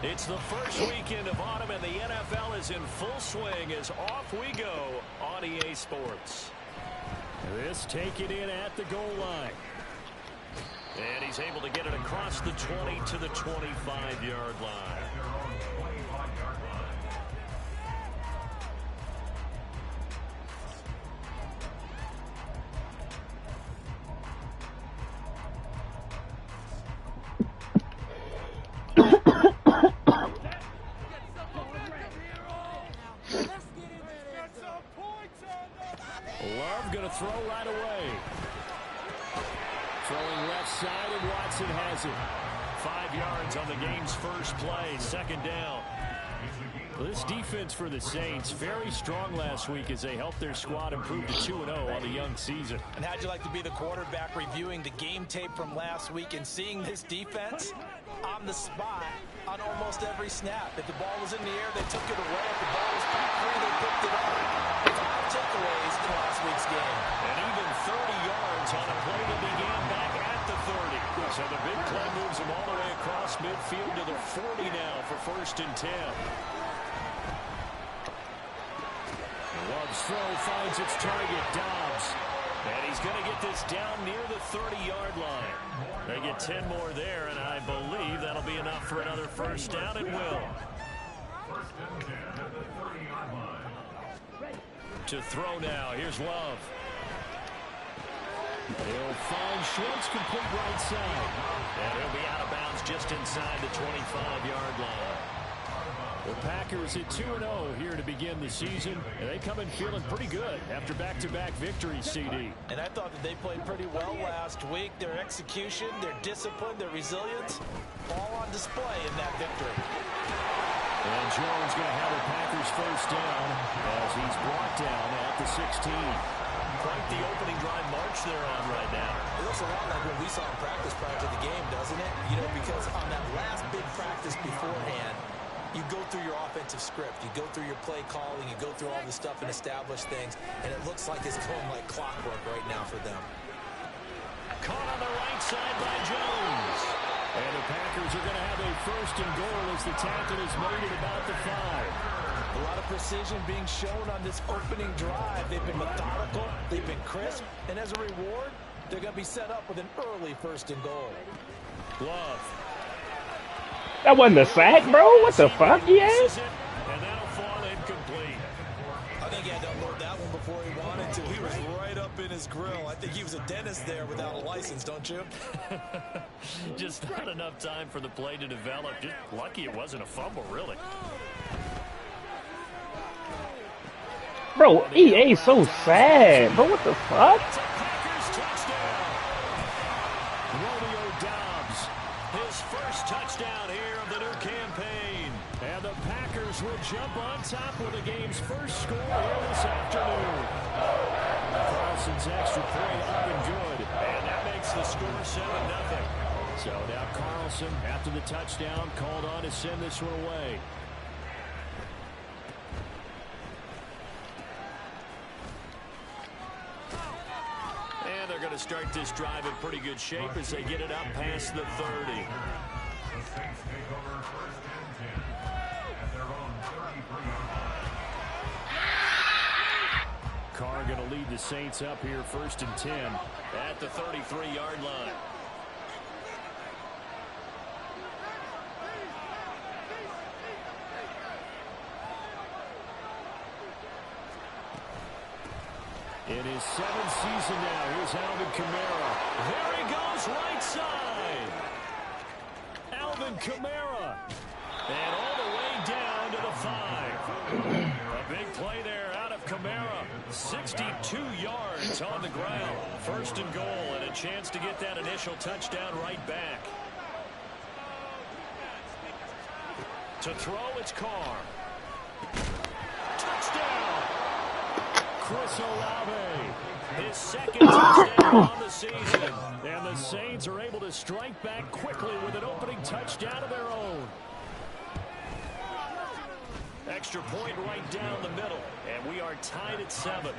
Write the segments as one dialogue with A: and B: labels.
A: It's the first weekend of autumn, and the NFL is in full swing as off we go on EA Sports. This taken in at the goal line. And he's able to get it across the 20 to the 25-yard line. Love going to throw right away. Throwing left side, and Watson has it. 5 yards on the game's first play, second down. This defense for the Saints, very strong last week as they helped their squad improve to 2-0 on the young season.
B: And how'd you like to be the quarterback reviewing the game tape from last week and seeing this defense on the spot on almost every snap? If the ball was in the air, they took it away. If the ball was back free, they picked it up. 5 takeaways in last week's game.
A: And even 30 yards on a play that began back at the 30. So the big play moves them all the way across midfield to the 40 now for 1st and 10. Love's throw finds its target, Dobbs. And he's going to get this down near the 30-yard line. They get 10 more there, and I believe that'll be enough for another first down. It will. To throw now. Here's Love. He'll find Schultz, complete right side. And he'll be out of bounds just inside the 25-yard line. The Packers at 2-0 here to begin the season, and they come in feeling pretty good after back-to-back victories, CD.
B: And I thought that they played pretty well last week. Their execution, their discipline, their resilience, all on display in that victory.
A: And Jones going to have the Packers first down as he's brought down at the 16. Quite the opening drive march they're on right now.
B: It looks a lot like what we saw in practice prior to the game, doesn't it? You know, because on that last big practice beforehand, you go through your offensive script, you go through your play calling, you go through all this stuff and establish things, and it looks like it's going like clockwork right now for them.
A: Caught on the right side by Jones. And the Packers are going to have a 1st and goal as the tackle is made at about the 5.
B: A lot of precision being shown on this opening drive. They've been methodical, they've been crisp, and as a reward, they're going to be set up with an early 1st and goal.
A: Love.
C: That wasn't a sack, bro. What the fuck, yeah?
A: And that'll fall incomplete.
B: I think he had to unload that one before he wanted to. He was right up in his grill. I think he was a dentist there without a license, don't you?
A: Just not enough time for the play to develop. Just lucky it wasn't a fumble, really.
C: Bro, EA so sad. Bro, what the fuck?
A: It's a Packers touchdown. Romeo Dobbs, his first touchdown here of the new campaign. And the Packers will jump on top with the game's first score here this afternoon. Carlson's extra point up and good. And that makes the score 7-0. So now Carlson, after the touchdown, called on to send this one away. And they're going to start this drive in pretty good shape as they get it up past the 30. Carr going to lead the Saints up here 1st and 10 at the 33-yard line. In his 7th season now, here's Alvin Kamara. There he goes, right side. Alvin Kamara. And all the way down to the 5. A big play there out of Kamara. 62 yards on the ground. 1st and goal, and a chance to get that initial touchdown right back. To throw, it's Carr. Touchdown! Chris Olave, his 2nd touchdown on the season. And the Saints are able to strike back quickly with an opening touchdown of their own. Extra point right down the middle, and we are tied at 7.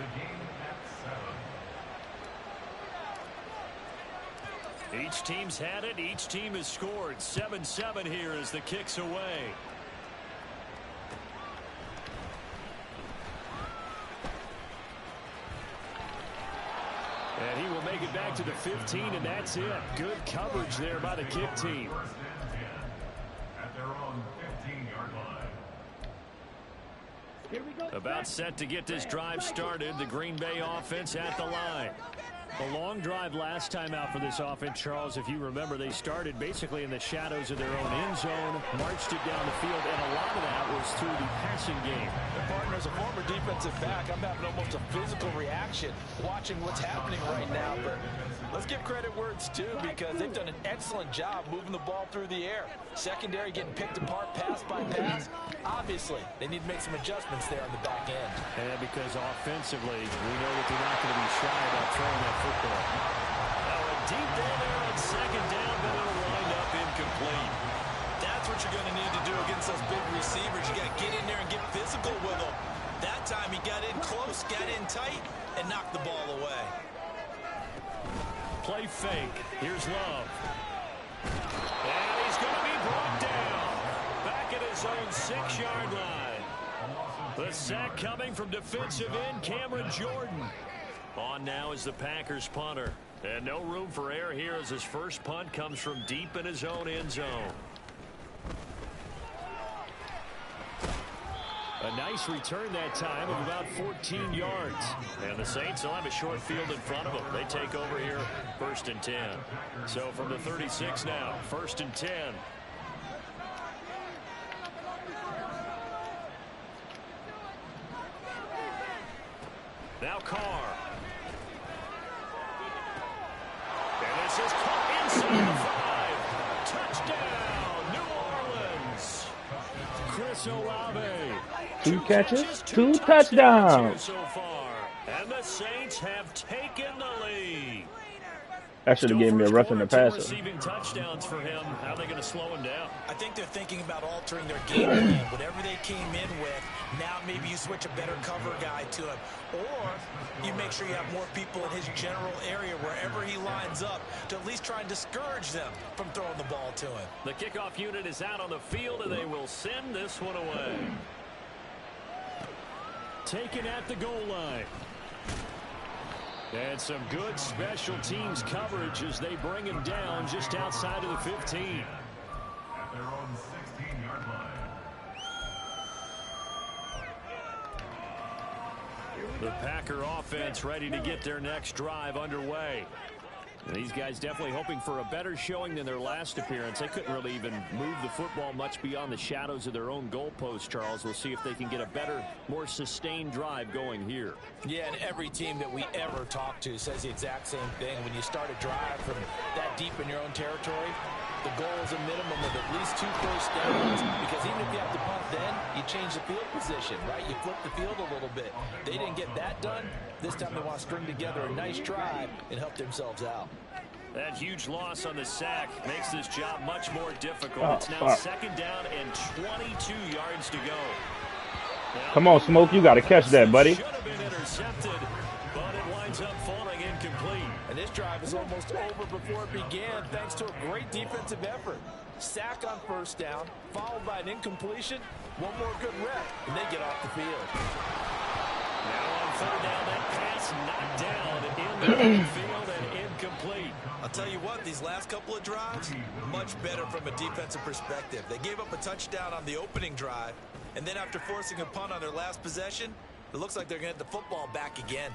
A: Each team's had it. Each team has scored. 7-7 here as the kick's away. And he will make it back to the 15, and that's it. Good coverage there by the kick team.
D: At their own 15-yard line.
A: About set to get this drive started. The Green Bay offense at the line. A long drive last time out for this offense, Charles. If you remember, they started basically in the shadows of their own end zone, marched it down the field, and a lot of that was through the passing game.
B: Partner, as a former defensive back, I'm having almost a physical reaction watching what's happening right now. But let's give credit where it's due, because they've done an excellent job moving the ball through the air. Secondary getting picked apart pass by pass. Obviously, they need to make some adjustments there on the back end.
A: And because offensively, we know that they're not going to be shy about throwing that football. Now a deep ball there on second down, but it'll wind up incomplete.
B: That's what you're going to need to do against those big receivers. You got to get in there and get physical with them. That time he got in close, got in tight, and knocked the ball away.
A: Play fake. Here's Love. And he's going to be brought down. Back at his own 6-yard line. The sack coming from defensive end Cameron Jordan. On now is the Packers punter. And no room for error here as his first punt comes from deep in his own end zone. A nice return that time of about 14 yards. And the Saints will have a short field in front of them. They take over here, 1st and 10. So from the 36 now, 1st and 10. Now Carr. And this is caught inside the 5. Touchdown, New Orleans. Chris Olave.
C: 2 catches, 2 touchdowns.
A: So far. And the Saints have taken the lead.
C: That should have given me a roughing the passer.
A: Receiving touchdowns for him. How are they going to slow him down?
B: I think they're thinking about altering their game plan. Whatever they came in with, now maybe you switch a better cover guy to him. Or you make sure you have more people in his general area wherever he lines up to at least try and discourage them from throwing the ball to him.
A: The kickoff unit is out on the field, and they will send this one away. Taken at the goal line. And some good special teams coverage as they bring him down just outside of the 15.
D: At their own 16-yard line.
A: The Packer offense ready to get their next drive underway. And these guys definitely hoping for a better showing than their last appearance. They couldn't really even move the football much beyond the shadows of their own goalpost, Charles. We'll see if they can get a better, more sustained drive going here.
B: Yeah, and every team that we ever talk to says the exact same thing. When you start a drive from that deep in your own territory, the goal is a minimum of at least 2 first downs, because even if you have to punt then, you change the field position, right? You flip the field a little bit. They didn't get that done. This time they want to string together a nice drive and help themselves out.
A: That huge loss on the sack makes this job much more difficult. It's now 2nd down and 22 yards to go.
C: Come on, Smoke, you got to catch that, buddy.
A: Should have been intercepted, but it winds up falling incomplete.
B: And this drive is almost over before it began, thanks to a great defensive effort. Sack on 1st down, followed by an incompletion. One more good rep, and they get off the field.
A: Now on 3rd down, that pass knocked down in the field and incomplete.
B: I'll tell you what, these last couple of drives, much better from a defensive perspective. They gave up a touchdown on the opening drive, and then after forcing a punt on their last possession, it looks like they're going to get the football back again.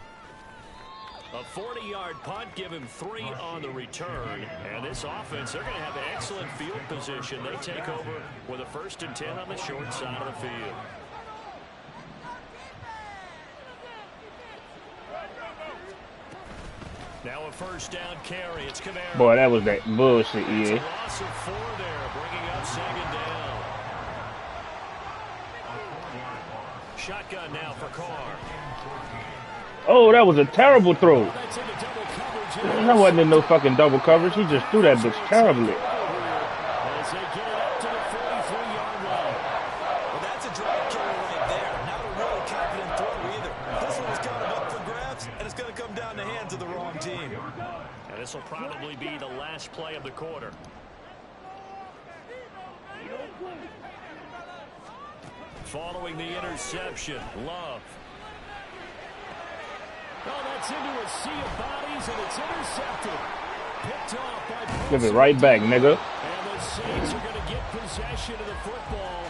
A: A 40-yard punt, give him 3 on the return. And this offense, they're going to have an excellent field position. They take over with a 1st and 10 on the short side of the field. Now a 1st down carry. It's Kamara.
C: Boy, that was that bullshit,
A: It's a
C: yeah.
A: loss of 4 there, bringing up 2nd down. Shotgun now for Carr.
C: Oh, that was a terrible throw.
A: That's into double coverage.
C: That wasn't in no fucking double coverage. He just threw that bitch terribly.
A: As they get it up to the 43-yard line.
B: Well, that's a drive killer right there. Not a really confident throw either. This one was kind of up for grabs, and it's going to come down the hands of the wrong team.
A: And a This will probably be the last play of the quarter. Following the interception, Love. Oh, that's into a sea of bodies, and it's intercepted. Picked off by
C: Give it right back, nigga.
A: And the Saints are going to get possession of the football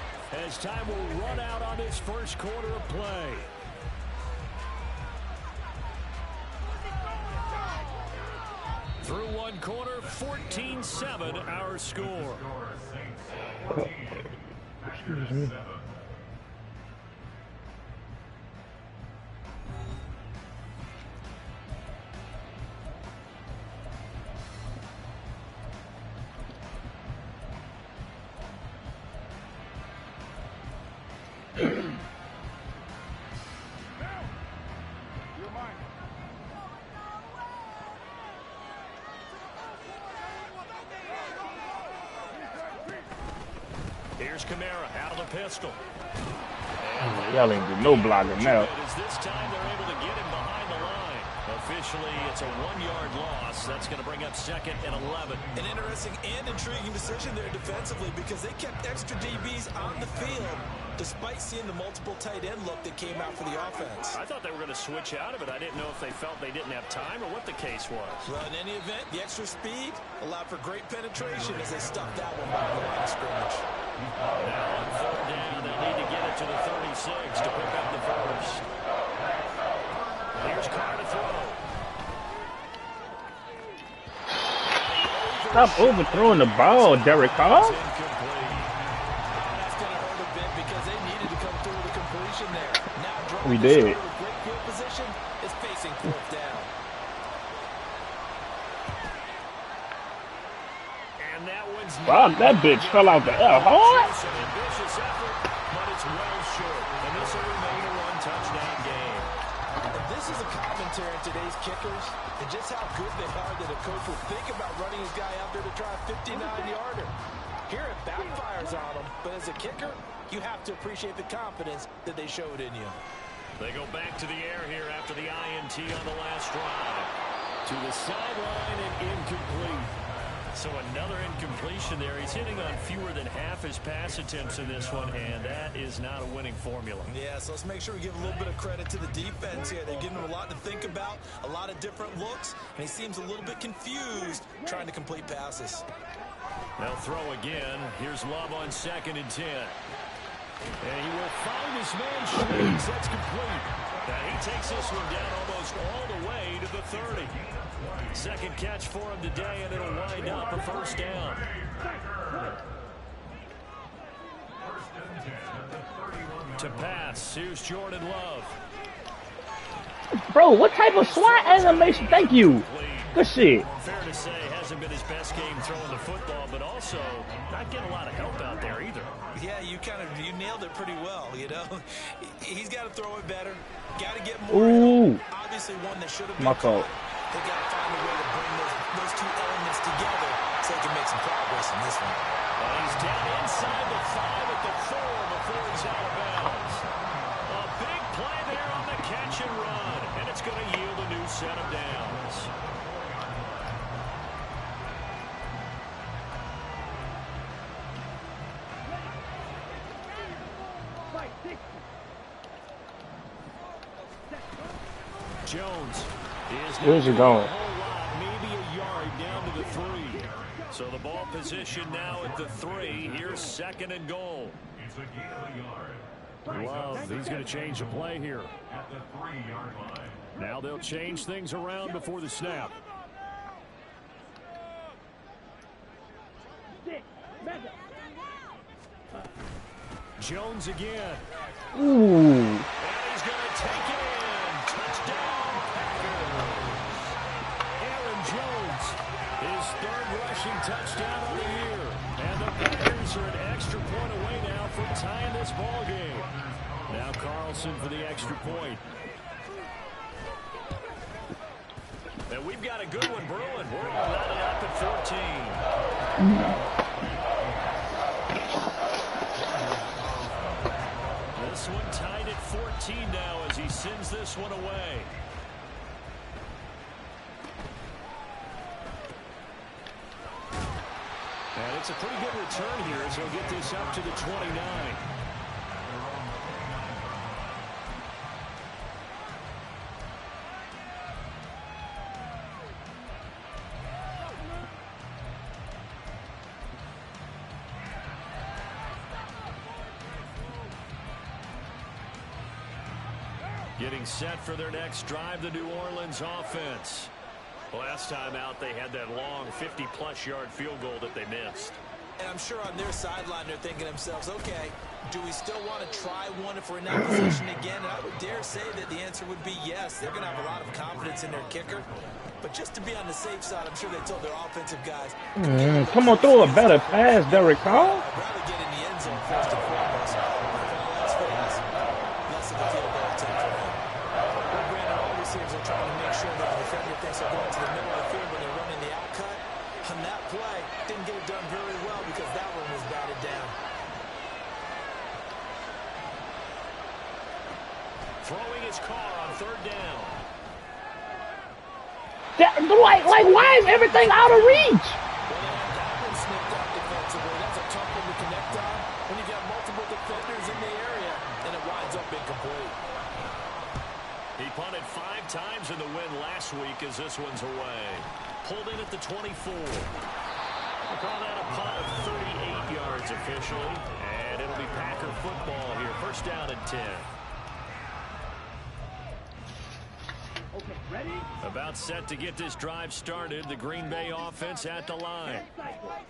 A: as time will run out on this first quarter of play. Through one quarter, 14-7 our score.
C: Excuse me.
A: Here's Kamara out of the pistol.
C: Y'all ain't do no blocking now.
A: This time they're able to get him behind the line. Officially, it's a 1-yard loss. That's going to bring up 2nd and 11.
B: An interesting and intriguing decision there defensively because they kept extra DBs on the field despite seeing the multiple tight end look that came out for the offense.
A: I thought they were going to switch out of it. I didn't know if they felt they didn't have time or what the case was.
B: Well, in any event, the extra speed allowed for great penetration as they stuffed that one by the line of scrimmage.
A: Now on 4th down, they'll need to get it to the 36 to pick up the first. Here's Carr to throw.
C: Stop overthrowing the ball, Derek Carr.
A: It's incomplete.
B: That's going to hurt a bit because they needed to come through with a completion there. Now,
C: We did.
B: with great field position is facing 4th down.
A: And that one's
C: Fuck, that bitch fell out the air hard.
A: It's an ambitious effort, but it's well short. And this will remain a one-touchdown game.
B: And this is a commentary on today's kickers and just how good they are that a coach will think about running his guy out there to try a 59-yarder. Here it backfires on him, but as a kicker, you have to appreciate the confidence that they showed in you.
A: They go back to the air here after the INT on the last drive. To the sideline and incomplete. So another incompletion there. He's hitting on fewer than half his pass attempts in this one, and that is not a winning formula.
B: Yeah, so let's make sure we give a little bit of credit to the defense here. They've given him a lot to think about, a lot of different looks, and he seems a little bit confused trying to complete passes.
A: They'll throw again. Here's Love on 2nd and 10. And he will find his man Shakes. That's complete. Now he takes this one down almost all the way to the 30. Second catch for him today, and it'll wind up a 1st down. To pass, here's Jordan Love.
C: Bro, what type of SWAT animation? Thank you. Good shit.
A: Fair to say, hasn't been his best game throwing the football, but also not getting a lot of help out there either.
B: Yeah, you nailed it pretty well, you know. He's got to throw it better. Got to get more.
C: Ooh.
B: Obviously one that should have been
C: My fault.
B: They got to find a way to bring those two elements together so they can make some progress in this one.
A: And he's down inside the 5 at the 4 before he's out of bounds. A big play there on the catch and run, and it's going to yield a new set of downs. Jones is
C: Where's he going?
A: a whole lot, maybe a yard down to the 3. So the ball position now at the 3. Here's 2nd and goal.
D: It's a gain of a yard.
A: Love, he's going to change the play here.
D: At the 3-yard line.
A: Now they'll change things around before the snap. Jones again.
C: Ooh.
A: And he's going to take it in. Touchdown, Packers. Aaron Jones, his 3rd rushing touchdown of the year. And the Packers are an extra point away now from tying this ball game. Now Carlson for the extra point. And we've got a good one brewing. We're all knotted up at 14. This one tied at 14 now as he sends this one away. And it's a pretty good return here as he'll get this up to the 29. Getting set for their next drive, the New Orleans offense. Last time out, they had that long 50-plus yard field goal that they missed.
B: And I'm sure on their sideline, they're thinking to themselves, okay, do we still want to try one if we're in that position again? And I would dare say that the answer would be yes. They're going to have a lot of confidence in their kicker. But just to be on the safe side, I'm sure they told their offensive guys.
C: Come on, throw a better pass, Derek Carr.
B: I'd rather get in the end zone first and foremost. If all else fails, less of a field goal attempt for them. Well, granted, all receivers are trying to make sure that the defender thinks they're going to the middle of the field when they're running the out cut. On that play, didn't get it done very well because that one was batted down.
A: Throwing his car on third down.
C: Like, why is everything out of reach?
B: Well, that one snipped out defensively. That's a tough one to connect on when you've got multiple defenders in the area, and it winds up incomplete.
A: He punted 5 times in the win last week as this one's away. Pulled in at the 24. We'll call that a punt of 38 yards officially, and it'll be Packer football here. First down and 10. About set to get this drive started. The Green Bay offense at the line.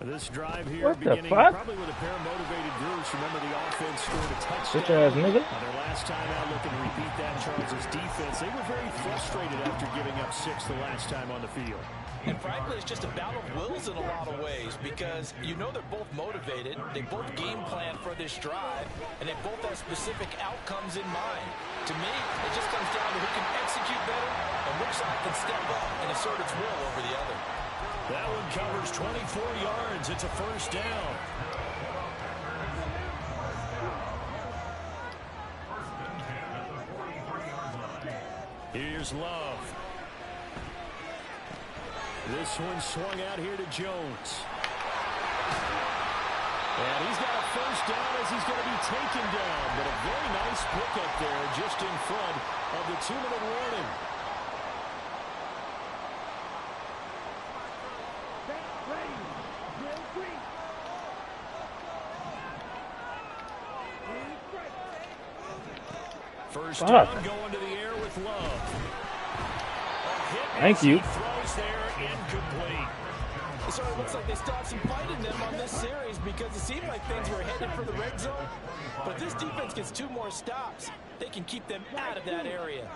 A: This drive here beginning probably with a pair of motivated groups. Remember, the offense scored a touchdown.
C: Bitch-ass nigga.
A: Their last time out looking to repeat that Charles' defense. They were very frustrated after giving up 6 the last time on the field.
B: And frankly, it's just a battle of wills in a lot of ways because you know they're both motivated. They both game plan for this drive, and they both have specific outcomes in mind. To me, it just comes down to who can execute better and which side can step up and assert its will over the other.
A: That one covers 24 yards. It's a first down. Here's Love. This one swung out here to Jones. And he's got a first down as he's going to be taken down. But a very nice pickup there just in front of the 2-minute warning. First down going to the air with Love.
C: Thank you.
A: Throws there, incomplete.
B: So it looks like they stopped some fight in them on this series because it seemed like things were headed for the red zone. But if this defense gets 2 more stops, they can keep them out of that area.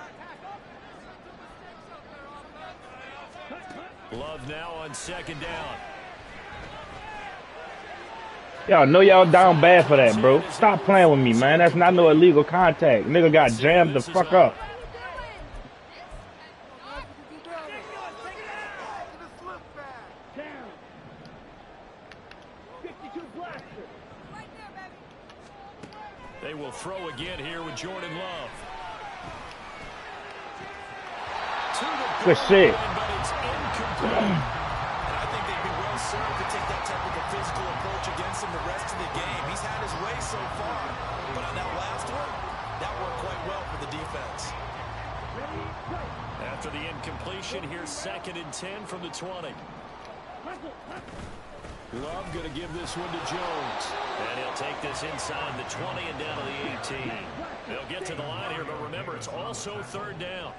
A: Love now on second down.
C: Y'all know y'all down bad for that, bro. Stop playing with me, man. That's not no illegal contact. Nigga got jammed the fuck up.
A: They will throw again here with Jordan Love.
C: Good shit.
A: But it's incomplete.
B: And I think they'd be well served to take that type of a physical approach against him the rest of the game. He's had his way so far, but on that last one, that worked quite well for the defense.
A: After the incompletion, here's 2nd and 10 from the 20. Love going to give this one to Jones. And he'll take this inside the 20 and down to the 18. They'll get to the line here, but remember, it's also third down.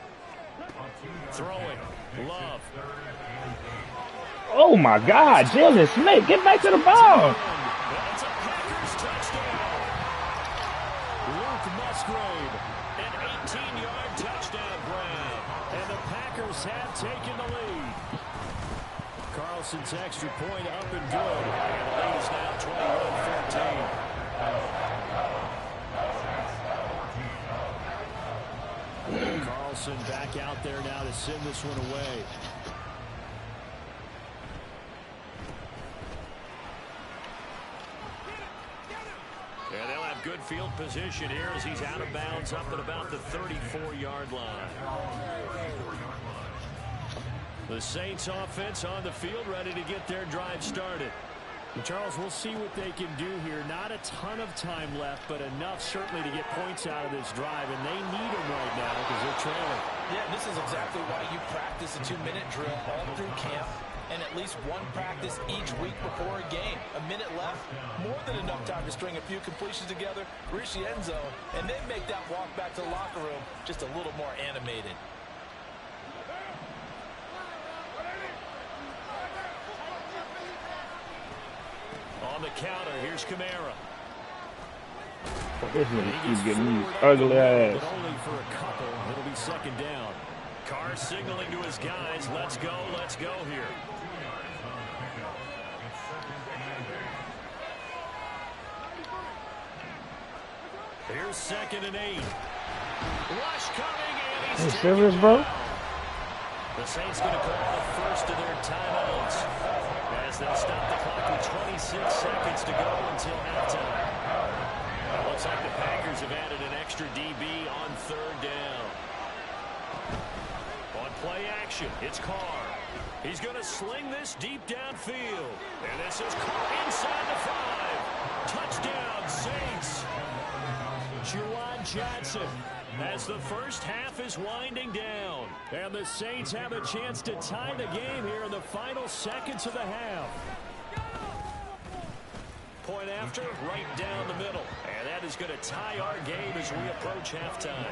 A: Throwing. Love.
C: Oh, my God. Jalen Smith, get back to the ball.
A: That's a Packers touchdown. Luke Musgrave, an 18-yard touchdown grab. And the Packers have taken the lead. Carlson's extra point up and good. And the lead is now 21-14. Carlson back out there now to send this one away. And they'll have good field position here as he's out of bounds up at about the 34-yard line. The Saints offense on the field ready to get their drive started. Charles, we'll see what they can do here. Not a ton of time left, but enough certainly to get points out of this drive, and they need them right now because they're trailing.
B: Yeah, this is exactly why you practice a 2-minute drill all through camp and at least one practice each week before a game. A minute left, more than enough time to string a few completions together, reach the end zone, and then make that walk back to the locker room just a little more animated.
A: On the counter, here's Kamara.
C: This nigga keeps getting these ugly ass.
A: But only for a couple. It'll be second down. Carr signaling to his guys, let's go here. Here's 2nd and 8. Rush coming, and he's
C: serious, bro?
A: The Saints going to call the first of their timeouts as they stop the clock with 26 seconds to go until halftime. It looks like the Packers have added an extra DB on 3rd down. On play action, it's Carr. He's going to sling this deep downfield. And this is Carr inside the 5. Touchdown, Saints. Juwan Johnson as the first half is winding down. And the Saints have a chance to tie the game here in the final seconds of the half. Point after, right down the middle. And that is going to tie our game as we approach halftime.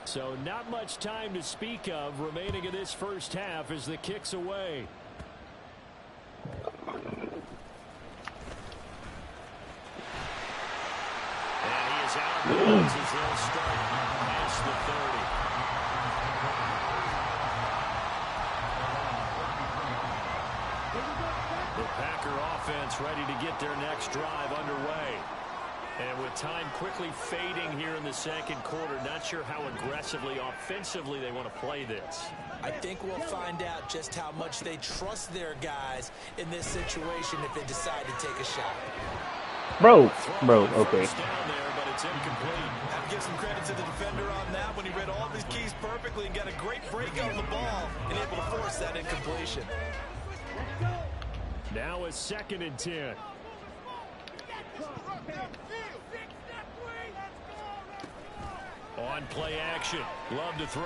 A: So not much time to speak of remaining in this first half as the kick's away. And he is out of bounds as they'll start past the 30. The Packer offense ready to get their next drive underway. And with time quickly fading here in the second quarter, not sure how aggressively, offensively they want to play this.
B: I think we'll find out just how much they trust their guys in this situation if they decide to take a shot.
C: Bro, okay.
A: Down there, but it's incomplete.
B: Have to give some credit to the defender on that when he read all of his keys perfectly and got a great break on the ball and able to force that incompletion.
A: Now a 2nd and 10. On play action, love to throw.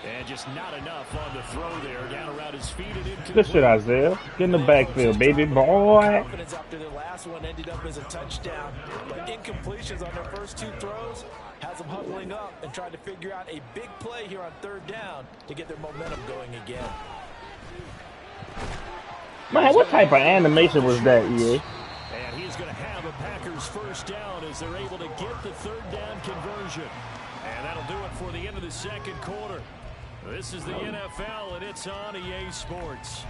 A: And just not enough on the throw there. Down around his feet and incomplete.
C: Good shit, Isaiah. Get in the backfield, baby boy.
B: Confidence after their last one ended up as a touchdown. But incompletions on their first 2 throws has them huddling up and trying to figure out a big play here on 3rd down to get their momentum going again.
C: Man, what type of animation was that, EA?
A: And he's going to have a Packers first down as they're able to get the 3rd down conversion. And that'll do it for the end of the second quarter. This is the NFL, and it's on EA Sports.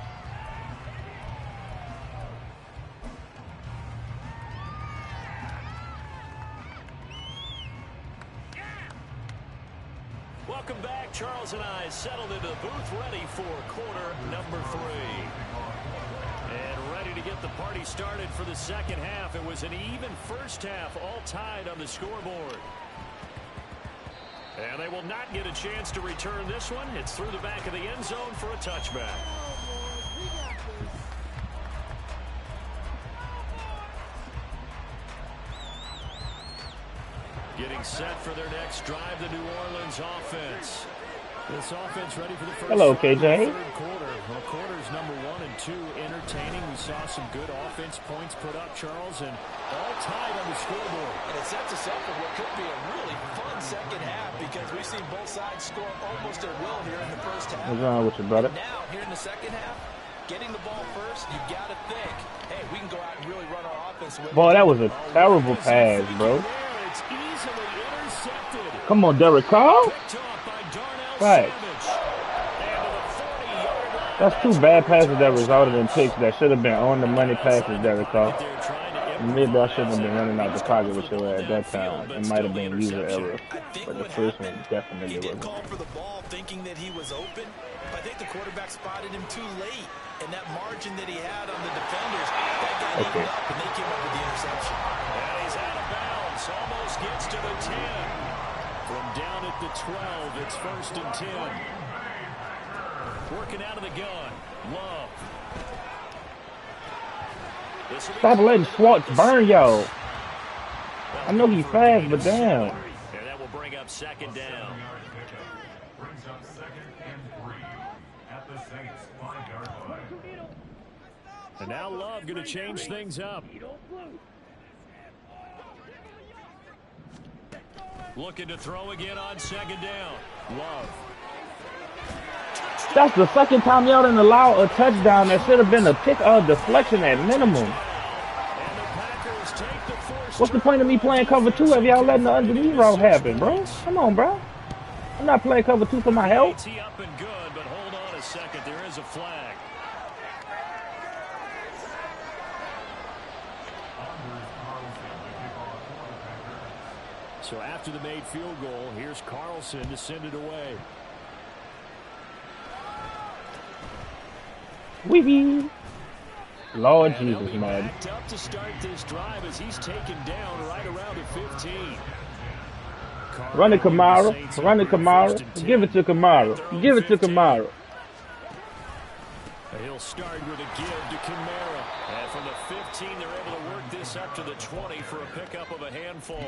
A: Welcome back. Charles and I settled into the booth ready for quarter number 3. And ready to get the party started for the second half. It was an even first half, all tied on the scoreboard. And they will not get a chance to return this one. It's through the back of the end zone for a touchback. Getting set for their next drive, the New Orleans offense. This offense ready for the first
C: KJ.
A: third quarter. Well, quarters number 1 and 2 entertaining. We saw some good offense points put up, Charles, and all tied on the scoreboard.
B: And it sets us up for what could be a really fun second half because we've seen both sides score almost at will here in the first half.
C: What's wrong with you, brother?
B: Now, here in the second half, getting the ball first, you got to think, hey, we can go out and really run our offense with it.
C: Boy, that was a terrible pass, bro.
A: It's easily intercepted.
C: Come on, Derek Carr.
A: Picked off by Darnell
C: Right.
A: Savage. And to the 40-yard line.
C: That's 2 bad passes that resulted in picks that should have been on the money passes, Derek Carr.
A: They're trying to
C: Maybe I shouldn't have been running out the pocket with your at that time. It might have been user error, but the first one definitely
B: He did
C: wasn't.
B: call for the ball thinking that he was open, but I think the quarterback spotted him too late. And that margin that he had on the defenders, that got eaten up, and they came up with the interception.
A: And he's out of bounds. Almost gets to the 10. From down at the 12, it's 1st and 10. Working out of the gun. Love.
C: Stop letting Schwartz burn y'all. I know he's fast, but damn.
A: And that will bring up 2nd down.
D: Brings up 2nd and 3 at the Saints 5-yard line.
A: And now Love going to change things up. Looking to throw again on 2nd down. Love.
C: That's the second time y'all didn't allow a touchdown. That should have been a pick or deflection at minimum. What's the point of me playing cover 2 if y'all letting the underneath route happen, bro? Come on, bro. I'm not playing cover 2 for my health.
A: Up and good, but hold on a second. There is a flag. So after the made field goal, here's Carlson to send it away.
C: Wee-wee. Lord Jesus, man.
A: Backed up to start this drive as he's taken down right around the 15.
C: Run it, Kamara. Run it, Kamara. Give it to Kamara. Give it to Kamara.
A: He'll start with a give to Kamara. And from the 15, they're able to work this up to the 20 for a pickup of a handful.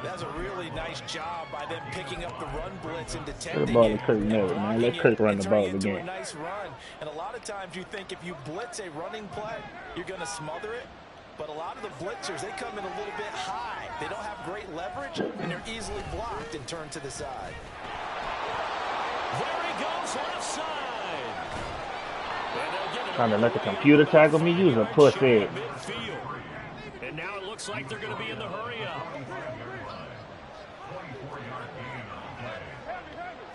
B: That's a really nice job by them picking up the run blitz and
C: Good
B: detecting
C: ball to
B: it.
C: Kirk Miller, man. Let Kirk run the ball again.
B: A nice run. And a lot of times you think if you blitz a running play, you're going to smother it. But a lot of the blitzers, they come in a little bit high. They don't have great leverage, and they're easily blocked and turned to the side.
A: There he goes, left side.
C: Trying to let the computer tackle me. Use a pussy.
A: And now it looks like they're going to be in the hurry up.
D: 24-yard gain on the play.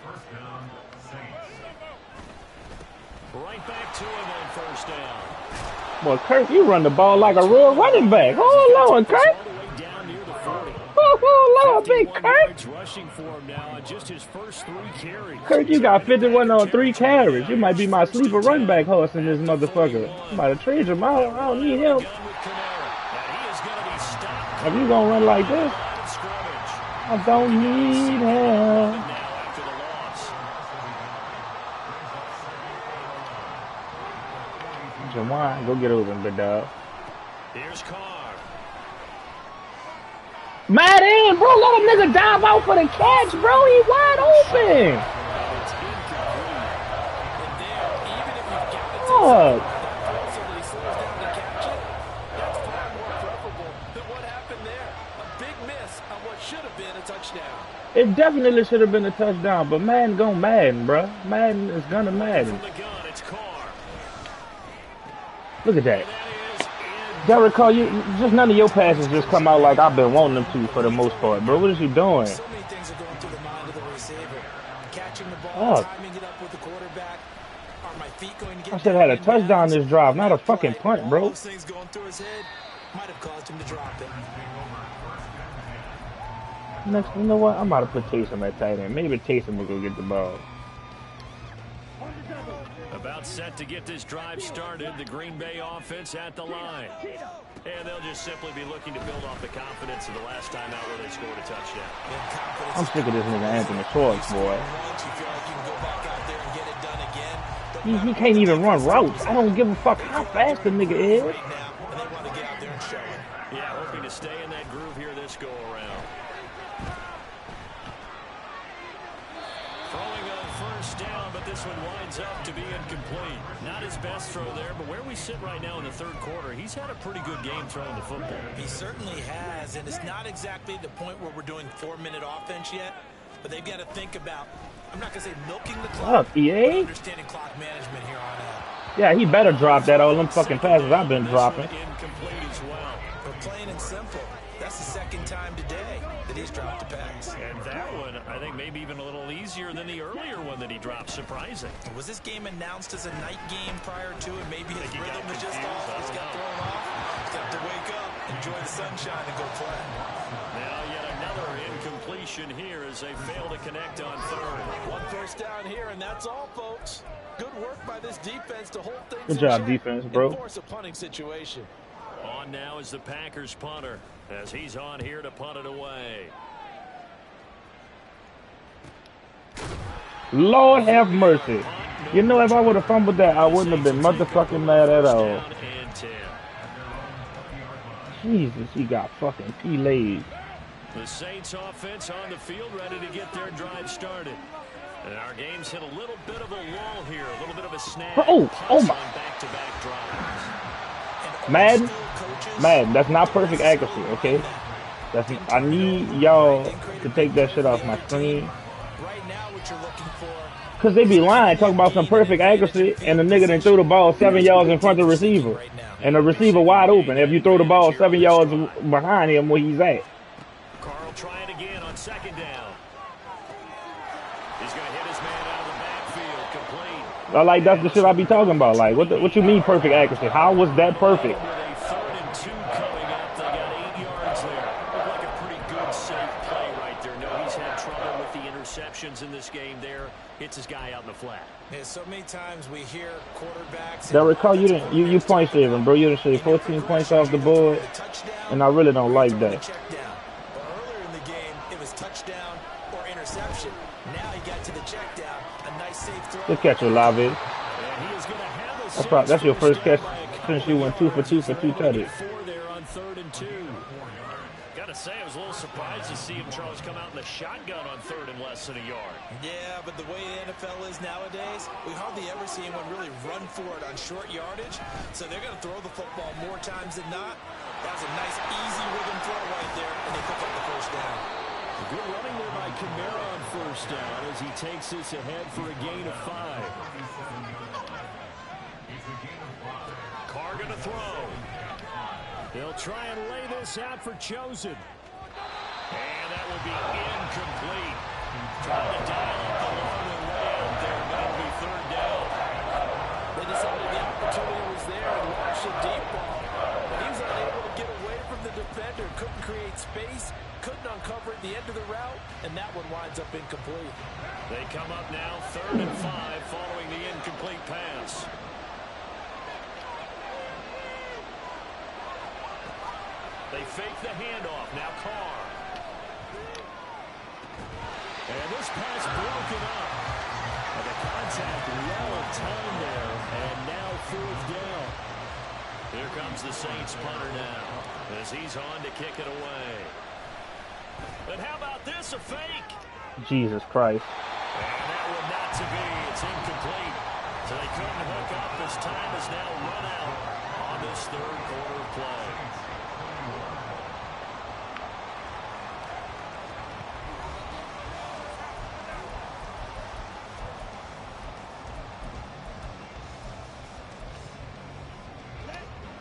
D: First down, Saints.
A: Right back to him on 1st down.
C: Boy, Kirk, you run the ball like a real running back. Oh, Lord, Kirk.
A: All the way down near the 40.
C: Oh, Lord, big
A: 51
C: Kirk.
A: yards rushing for him now on just his first 3 carries.
C: Kirk, you got 51 on 3 carries. You might be my sleeper run back horse in this motherfucker. I'm about to trade him out. I don't need him. If you gonna run like this, I don't need him. Jawan, go get over him, big dog.
A: Here's Carr.
C: Mad in, bro. Let a nigga dive out for the catch, bro. He wide open. Fuck. It definitely should have been a touchdown, but Madden gon' Madden, bro. Madden is gonna Madden. Look at that. Derek Carr, just none of your passes just come out like I've been wanting them to for the most part, bro. What is you doing?
B: So many things are going through the mind of the receiver. Catching the ball, timing it up with the quarterback. Are my feet going to get
C: I should have had a touchdown this drive, not a fucking punt, bro.
B: Those things going through his head might have caused him to drop it.
C: Next, you know what? I'm about to put Taysom at tight end. Maybe Taysom will go get the ball.
A: About set to get this drive started. The Green Bay offense at the line. And they'll just simply be looking to build off the confidence of the last time out where they scored a touchdown.
C: I'm sick of this nigga Anthony Schwartz, boy. He can't even run routes. I don't give a fuck how fast the nigga is.
A: Yeah, hoping to stay in that groove here this go around. Throwing on 1st down, but this one winds up to be incomplete. Not his best throw there, but where we sit right now in the 3rd quarter, he's had a pretty good game throwing the football.
B: He certainly has, and it's not exactly the point where we're doing 4-minute offense yet, but they've got to think about, I'm not going to say milking the clock,
C: what up, EA?
B: understanding clock management here on out.
C: Yeah, he better drop that. All them fucking passes I've been dropping.
A: Incomplete as well.
B: But plain and simple, that's the 2nd time today that he's dropped a pass.
A: And that one, I think maybe even a little easier than the earlier one that he dropped. Surprising.
B: Was this game announced as a night game prior to it? Maybe his rhythm was just off. He's got thrown off. He's got to wake up. enjoy the sunshine and go play.
A: Now yet another incompletion here as they fail to connect on third.
B: One first down here, and that's all, folks. Good work by this defense to hold things
C: Good
B: in
C: job,
B: check
C: defense, bro.
B: and force a punting situation.
A: On now is the Packers punter as he's on here to punt it away.
C: Lord have mercy. You know, if I would have fumbled that, I wouldn't have been motherfucking mad at all. Jesus, he got fucking P-laid.
A: The Saints offense on the field ready to get their drive started. And our game's hit a little bit of a lull here, a little bit of a snag.
C: Oh my.
A: Back-to-back drives.
C: Madden, that's not perfect accuracy, okay? I need y'all to take that shit off my screen.
B: Right now, what you're looking for.
C: Cause they be lying, talking about some perfect accuracy, and the nigga done threw the ball 7 yards in front of the receiver, and the receiver wide open. If you throw the ball 7 yards behind him where he's at.
A: Carl trying again on second down. He's gonna hit his man out of the backfield, complete.
C: Like that's the shit I be talking about. Like what you mean perfect accuracy? How was that perfect?
A: With a 3rd and 2 coming up, they got 8 yards there. Looked like a pretty good safe play right there. No, he's had trouble with the interceptions in this game there. Hits his guy out in the flat.
B: Yeah, so many times we hear quarterbacks.
C: Derek Carr, you point shaving, bro. You done shaved 14 points off the board, and I really don't like that.
B: But earlier in the game, it was touchdown or interception. Now he got to the check down. A nice safe throw.
C: Good catch, Olave.
A: And he is going to have
C: That's your first catch since you went 2 for 2 for 2 tutties.
A: There on 3rd and 2. Gotta say, I was a little surprised to see him, Charles, come out in the shotgun on 3rd and less than a yard.
B: Yeah, but the way the NFL is nowadays, we hardly ever see anyone really run for it on short yardage. So they're going to throw the football more times than not. That was a nice, easy rhythm throw right there, and they pick up the first down.
A: Good running there by Kamara on first down as he takes this ahead for a gain of 5. Carr going to throw. He'll try and lay this out for Chosen. And that will be incomplete. Trying to dial up the long way out there, but it'll be 3rd down.
B: They decided the opportunity was there and launched a deep ball. But he was unable to get away from the defender. Couldn't create space. Couldn't uncover at the end of the route. And that one winds up incomplete.
A: They come up now 3rd and 5 following the incomplete pass. They fake the handoff. Now Carr. And this pass broken up. And the contact well timed there. And now 4th down. Here comes the Saints punter now as he's on to kick it away. And how about this? A fake.
C: Jesus Christ.
A: And that one not to be. It's incomplete. So they couldn't hook up as time is now run out on this 3rd quarter play.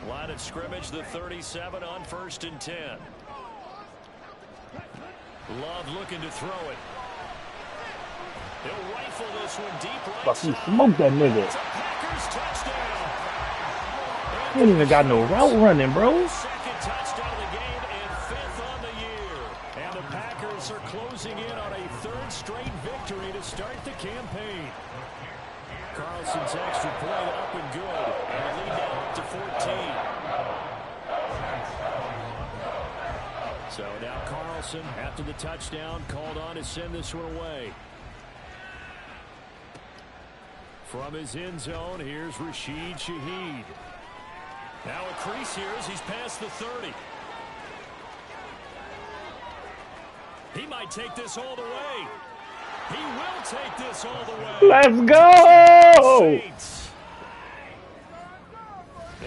A: Line of scrimmage, the 37 on 1st and 10. Love looking to throw it. He'll rifle this one deep right.
C: Fuck, he smoked that nigga. He ain't even got no route running, bro.
A: Second touchdown of the game and 5th on the year. And the Packers are closing in on a 3rd straight victory to start the campaign. Carlson's extra point up and good. And the lead now up to 14. So now Carlson, after the touchdown, called on to send this one away. From his end zone, here's Rashid Shaheed. Now a crease here as he's past the 30. He might take this all the way. He will take this all the way.
C: Let's go!
A: Saints.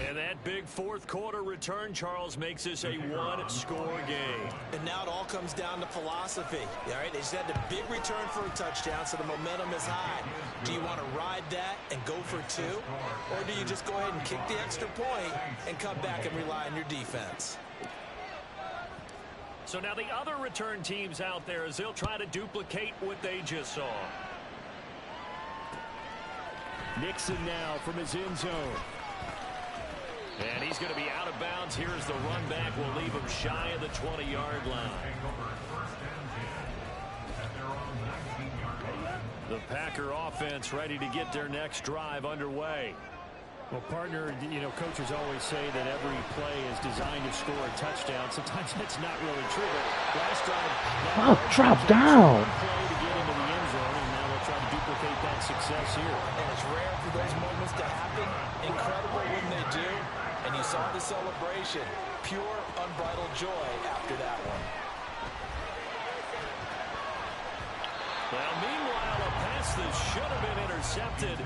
A: And that big 4th quarter return, Charles, makes this a 1-score game.
B: And now it all comes down to philosophy. All right, they just had a big return for a touchdown, so the momentum is high. Do you want to ride that and go for 2? Or do you just go ahead and kick the extra point and come back and rely on your defense?
A: So now the other return teams out there as they'll try to duplicate what they just saw. Nixon now from his end zone. And he's going to be out of bounds. Here's the run back. Will leave him shy of the 20-yard line. The Packer offense ready to get their next drive underway.
E: Well, partner, you know, coaches always say that every play is designed to score a touchdown. Sometimes that's not really true. But last drive,
C: drop down.
E: Play to get into the end zone, and now they'll try to duplicate that success here.
B: And it's rare for those moments to happen. Incredible when they do. And you saw the celebration. Pure, unbridled joy after that one.
A: Well, meanwhile, a pass that should have been intercepted,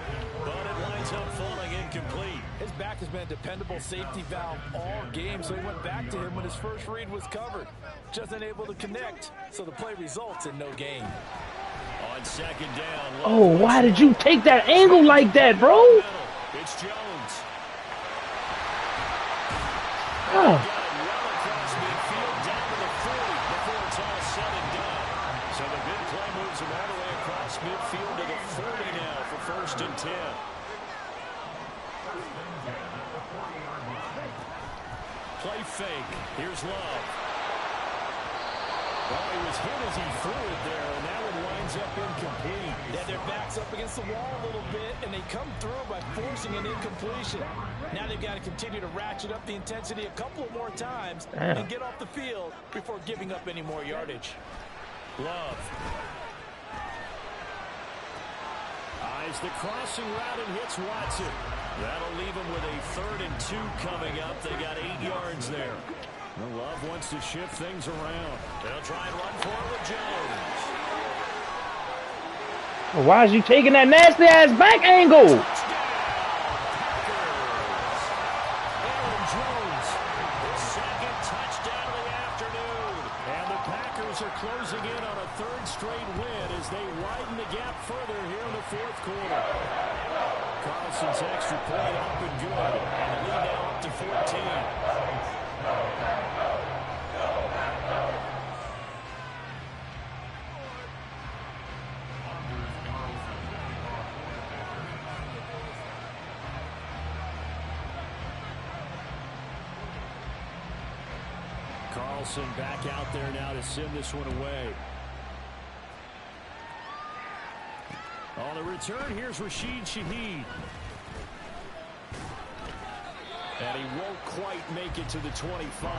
A: but it winds up falling incomplete.
B: His back has been a dependable safety valve all game, so he went back to him when his first read was covered. Just unable to connect, so the play results in no gain.
A: On second down.
C: Oh, why did you take that angle like that, bro?
A: It's Jones.
C: Oh.
A: Got it well across midfield, down to the 40 before it's all said and done. So the big play moves him all the way across midfield to the 40 now for 1st and 10. Play fake. Here's Love. Well, he was hit as he threw it there, and that one winds up incomplete.
B: Yeah, their back's up against the wall a little bit, and they come through by forcing an incompletion. Now they've got to continue to ratchet up the intensity a couple of more times and get off the field before giving up any more yardage.
A: Love. Eyes the crossing route and hits Watson. That'll leave him with a 3rd and 2 coming up. They got 8 yards there. Well, Love wants to shift things around. They'll try and run for it with Jones.
C: Well, why is you taking that nasty ass back angle?
A: Aaron Jones, his 2nd touchdown of the afternoon. And the Packers are closing in on a 3rd straight win as they widen the gap further here in the 4th quarter. Carlson's extra point up and good. And the lead now up to 14. Carlson back out there now to send this one away. On the return, here's Rashid Shaheed. And he won't quite make it to the 25.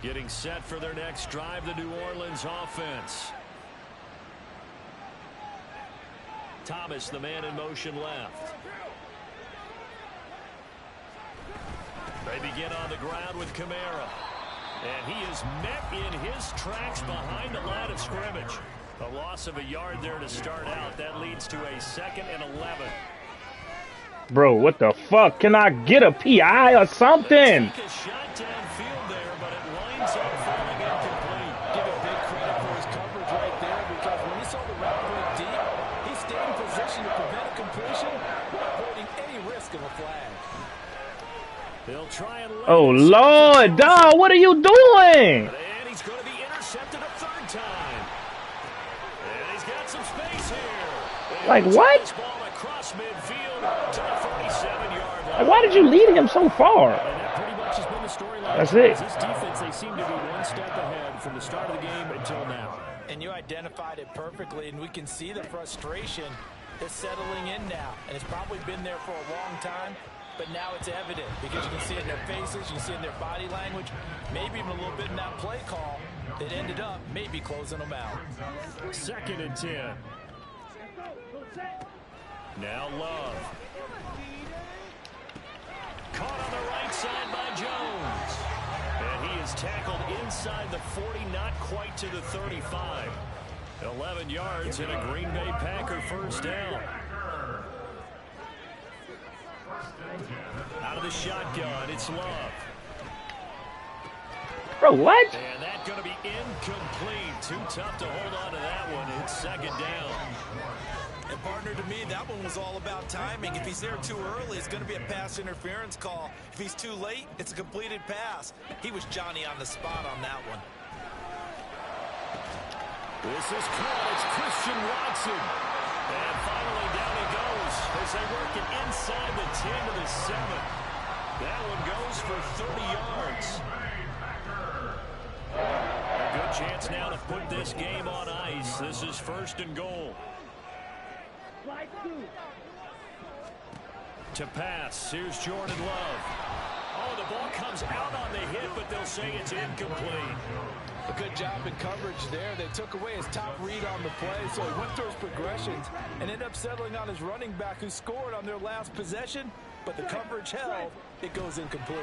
A: Getting set for their next drive, the New Orleans offense. Thomas, the man in motion left. They begin on the ground with Kamara. And he is met in his tracks behind the line of scrimmage. A loss of a yard there to start out. That leads to a 2nd and 11.
C: Bro, what the fuck? Can I get a PI or something?
A: Take a shot downfield there, but it winds up falling incomplete.
B: Give him big credit for his coverage right there, because when he saw the route break deep, he stayed in position to prevent a completion while avoiding any risk of a flag.
A: They'll try and
C: Oh, Lord, dog, what are you doing?
A: And he's going to be intercepted a 3rd time. And he's got some space here.
C: Like, what?
A: This ball across midfield to the 47-yard line.
C: Like, why did you lead him so far?
A: And that pretty much has been the storyline.
C: That's it.
A: This defense, they seem to be one step ahead from the start of the game until now.
B: And you identified it perfectly, and we can see the frustration is settling in now. And it's probably been there for a long time, but now it's evident because you can see it in their faces, you can see it in their body language, maybe even a little bit in that play call that ended up maybe closing them out.
A: 2nd and 10. Now Love. Caught on the right side by Jones. And he is tackled inside the 40, not quite to the 35. 11 yards and a Green Bay Packer 1st down. Out of the shotgun, it's Love.
C: Bro, what?
A: And that's going to be incomplete. Too tough to hold on to that one. It's 2nd down.
B: And partner, to me, that one was all about timing. If he's there too early, it's going to be a pass interference call. If he's too late, it's a completed pass. He was Johnny on the spot on that one.
A: This is caught. It's Christian Watson. And finally down he goes as they work it inside the 10 to the 7. That one goes for 30 yards. A good chance now to put this game on ice. This is 1st and goal. To pass. Here's Jordan Love. Oh, the ball comes out on the hit, but they'll say it's incomplete.
B: A good job in coverage there. They took away his top read on the play, so he went through his progressions and ended up settling on his running back who scored on their last possession, but the coverage held. It goes incomplete.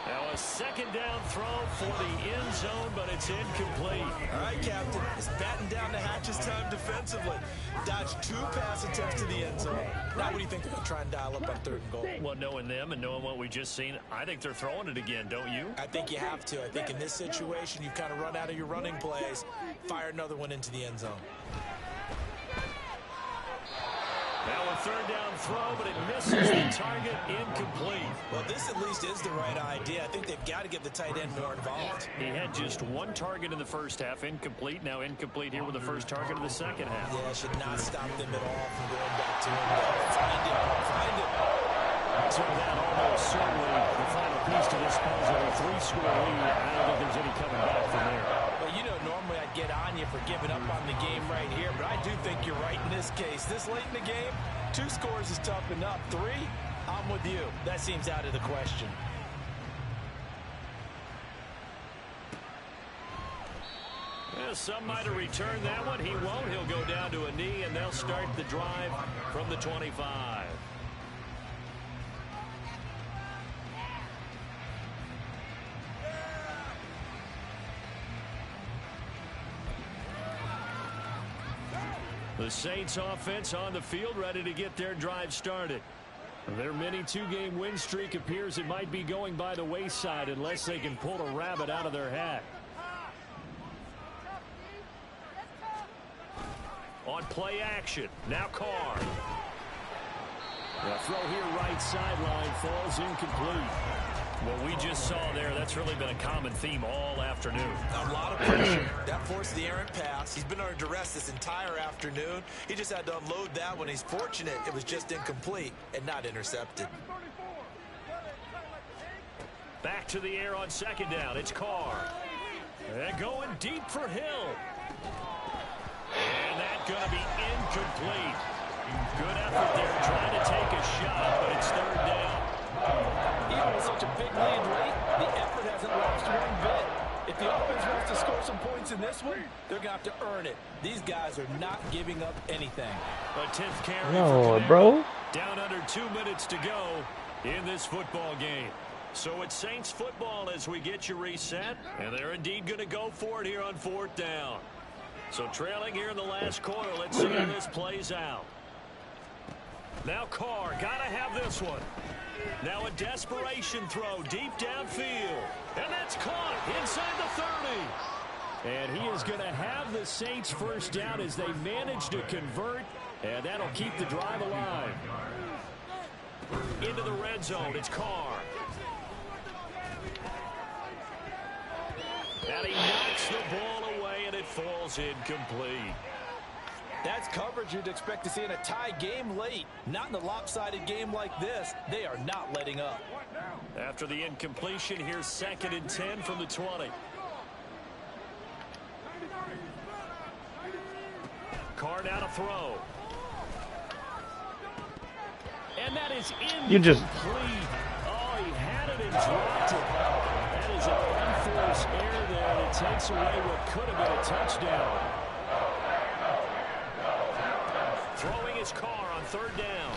A: Now a 2nd down throw for the end zone, but it's incomplete.
B: All right, Captain. It's batten down the hatches time defensively. Dodged 2 pass attempts to the end zone. Now what do you think they're going to try and dial up on 3rd and goal?
A: Well, knowing them and knowing what we just seen, I think they're throwing it again, don't you?
B: I think you have to. I think in this situation, you've kind of run out of your running plays. Fire another one into the end zone.
A: Now a 3rd down throw, but it misses the target, incomplete.
B: Well, this at least is the right idea. I think they've got to get the tight end more involved.
A: He had just 1 target in the first half, incomplete. Now incomplete here with the first target of the second half.
B: Yeah, should not stop them at all from going back to him. Find it.
A: So that almost certainly the final piece to this puzzle. A 3-score lead. I don't think there's any coming back from there.
B: Well, you know, normally I'd get on you for giving up on the game right here, but I do think you're right in this case. This late in the game, 2 scores is tough enough. 3, I'm with you. That seems out of the question.
A: Well, some might have returned that one. He won't. He'll go down to a knee, and they'll start the drive from the 25. The Saints offense on the field, ready to get their drive started. Their mini 2-game win streak appears it might be going by the wayside unless they can pull a rabbit out of their hat. On play action, now Carr. The throw here right sideline falls incomplete. What we just saw there, that's really been a common theme all afternoon.
B: A lot of pressure. That forced the errant pass. He's been under duress this entire afternoon. He just had to unload that one. He's fortunate it was just incomplete and not intercepted.
A: Back to the air on 2nd down. It's Carr. And going deep for Hill. And that's going to be incomplete. Good effort there trying to take a shot, but it's 3rd down.
B: Even with such a big lead late, the effort hasn't lost one bit. If the offense wants to score some points in this one, they're going to have to earn it. These guys are not giving up anything.
A: A 10th carry
C: No, bro.
A: Down under 2 minutes to go in this football game. So it's Saints football as we get you reset, and they're indeed going to go for it here on 4th down. So trailing here in the last quarter, let's see how this plays out. Now Carr, got to have this one. Now a desperation throw deep downfield. And that's caught inside the 30. And he is going to have the Saints first down as they manage to convert. And that'll keep the drive alive. Into the red zone, it's Carr. And he knocks the ball away, and it falls incomplete.
B: That's coverage you'd expect to see in a tie game late. Not in a lopsided game like this. They are not letting up.
A: After the incompletion, here's 2nd and 10 from the 20. Carr now to throw. And that is incomplete.
C: You just...
A: Oh, he had it and dropped it. That is an unforced error there that takes away what could have been a touchdown. Throwing his Carr on 3rd down.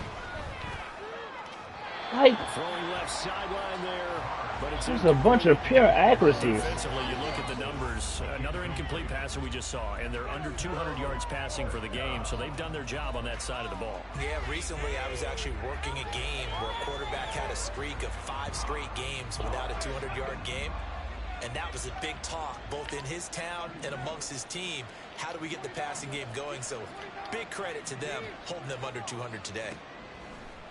A: Throwing left sideline there, but it's
C: just a bunch of pure accuracy.
A: Defensively, you look at the numbers. Another incomplete passer we just saw, and they're under 200 yards passing for the game, so they've done their job on that side of the ball.
B: Yeah, recently I was actually working a game where a quarterback had a streak of 5 straight games without a 200-yard game. And that was a big talk, both in his town and amongst his team. How do we get the passing game going? So big credit to them, holding them under 200 today.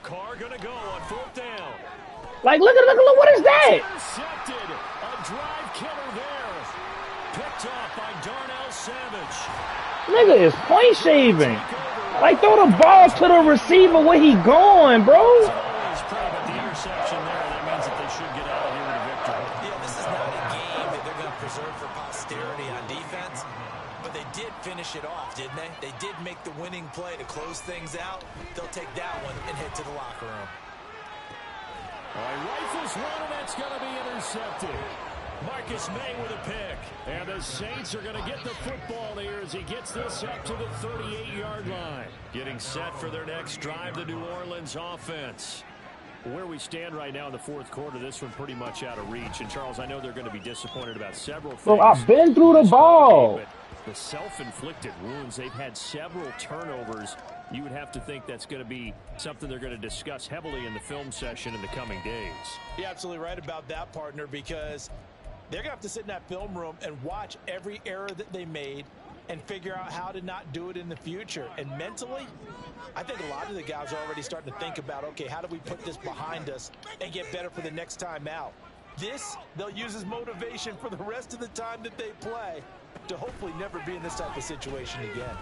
A: Carr going to go on 4th down.
C: Like, look, what is that?
A: Intercepted. A drive killer there. Picked off by Darnell Savage.
C: Nigga is point shaving. Like, throw the ball to the receiver where he going, bro.
A: Always pray about the interception there. That means that they should get out of here with a victory.
B: Yeah, this is not a game that they're going to preserve for posterity on defense. But they did finish it off, didn't they? They did make the winning play to close things out. They'll take that one and head to the locker room.
A: All right, rifles one, and that's going to be intercepted. Marcus May with a pick. And the Saints are going to get the football here as he gets this up to the 38-yard line. Getting set for their next drive, the New Orleans offense. Where we stand right now in the 4th quarter, this one pretty much out of reach. And, Charles, I know they're going to be disappointed about several things.
C: Bro, I've been through the ball.
A: But the self-inflicted wounds, they've had several turnovers. You would have to think that's going to be something they're going to discuss heavily in the film session in the coming days.
B: You're absolutely right about that, partner, because they're going to have to sit in that film room and watch every error that they made and figure out how to not do it in the future. And mentally, I think a lot of the guys are already starting to think about, okay, how do we put this behind us and get better for the next time out? This, they'll use as motivation for the rest of the time that they play to hopefully never be in this type of situation again.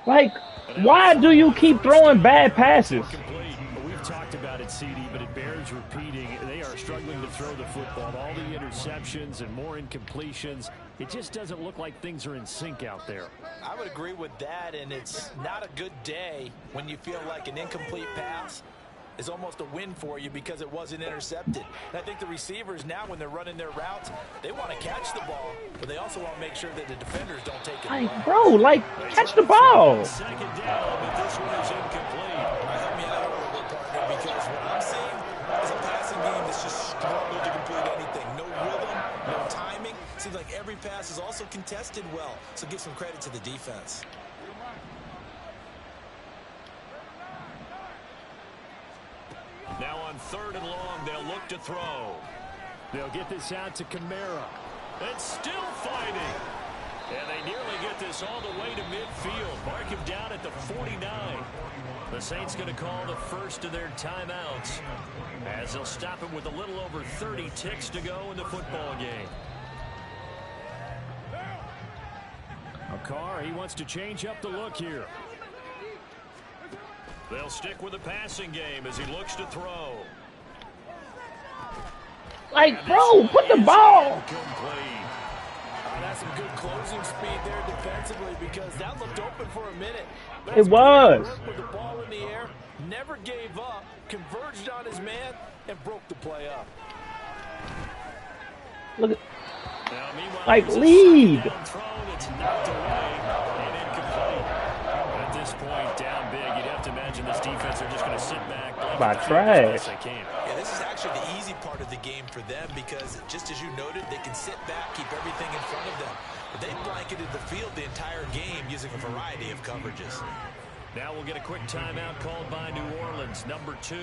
C: Like, why do you keep throwing bad passes?
A: We've talked about it, CD, but it bears repeating. They are struggling to throw the football. All the interceptions and more incompletions. It just doesn't look like things are in sync out there.
B: I would agree with that, and it's not a good day when you feel like an incomplete pass is almost a win for you because it wasn't intercepted. And I think the receivers now, when they're running their routes, they want to catch the ball, but they also want to make sure that the defenders don't take it away.
C: Like, bro, like, catch the ball.
A: Second down, but this one is incomplete.
B: Help me out a little bit, partner, because what I'm seeing is a passing game that's just struggled to complete anything. No rhythm, no timing. Seems like every pass is also contested well, so give some credit to the defense.
A: Now on 3rd and long, they'll look to throw. They'll get this out to Kamara. And still fighting. And they nearly get this all the way to midfield. Mark him down at the 49. The Saints going to call the first of their timeouts as they'll stop him with a little over 30 ticks to go in the football game. Carr, he wants to change up the look here. They'll stick with the passing game as he looks to throw.
C: Like, bro, put the ball.
B: That's some good closing speed there defensively because that looked open for a minute.
C: It was.
B: With the ball in the air, never gave up, converged on his man, and broke the play up.
C: Look at, like, lead.
A: At this point, down big, you'd have to imagine this defense are just going to sit back.
C: By trash.
B: Yeah, this is actually the easy part of the game for them because, just as you noted, they can sit back, keep everything in front of them. But they blanketed the field the entire game using a variety of coverages.
A: Now we'll get a quick timeout called by New Orleans, number 2,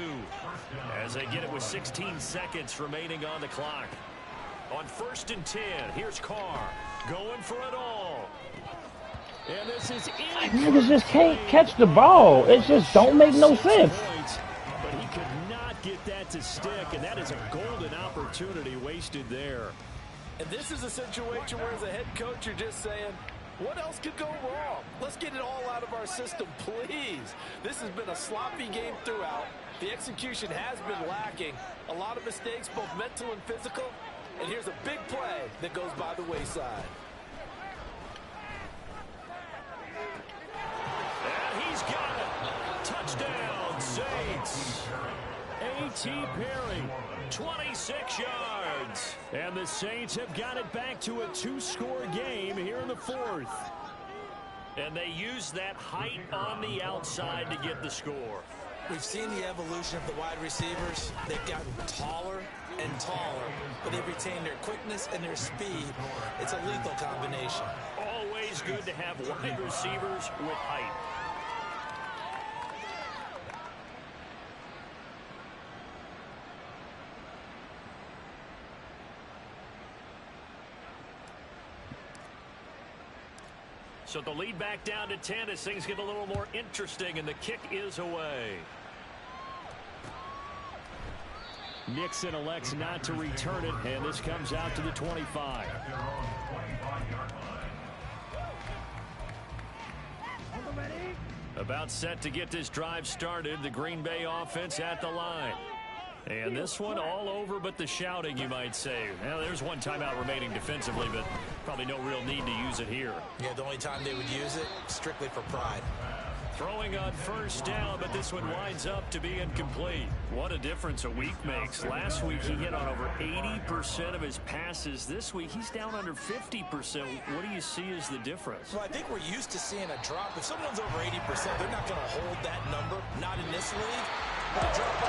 A: as they get it with 16 seconds remaining on the clock. On 1st and 10, here's Carr going for it all. And this is
C: niggas just can't catch the ball. It just don't make no sense.
A: But he could not get that to stick, and that is a golden opportunity wasted there.
B: And this is a situation where, as a head coach, you're just saying, what else could go wrong? Let's get it all out of our system, please. This has been a sloppy game throughout. The execution has been lacking. A lot of mistakes, both mental and physical. And here's a big play that goes by the wayside.
A: And he's got it. Touchdown, Saints. A.T. Perry, 26 yards. And the Saints have got it back to a 2-score game here in the 4th. And they use that height on the outside to get the score.
B: We've seen the evolution of the wide receivers. They've gotten taller and taller, but they've retained their quickness and their speed. It's a lethal combination.
A: Always good to have wide receivers with height. So the lead back down to 10 as things get a little more interesting, and the kick is away. Nixon elects not to return it, and this comes out to the 25.
D: At their own 25-yard line.
A: About set to get this drive started, the Green Bay offense at the line. And this one all over but the shouting, you might say. Well, there's one timeout remaining defensively, but probably no real need to use it here.
B: Yeah, the only time they would use it, strictly for pride.
A: Throwing on first down, but this one winds up to be incomplete. What a difference a week makes. Last week he hit on over 80% of his passes. This week he's down under 50%. What do you see as the difference?
B: Well, I think we're used to seeing a drop. If someone's over 80%, they're not going to hold that number. Not in this league. But a drop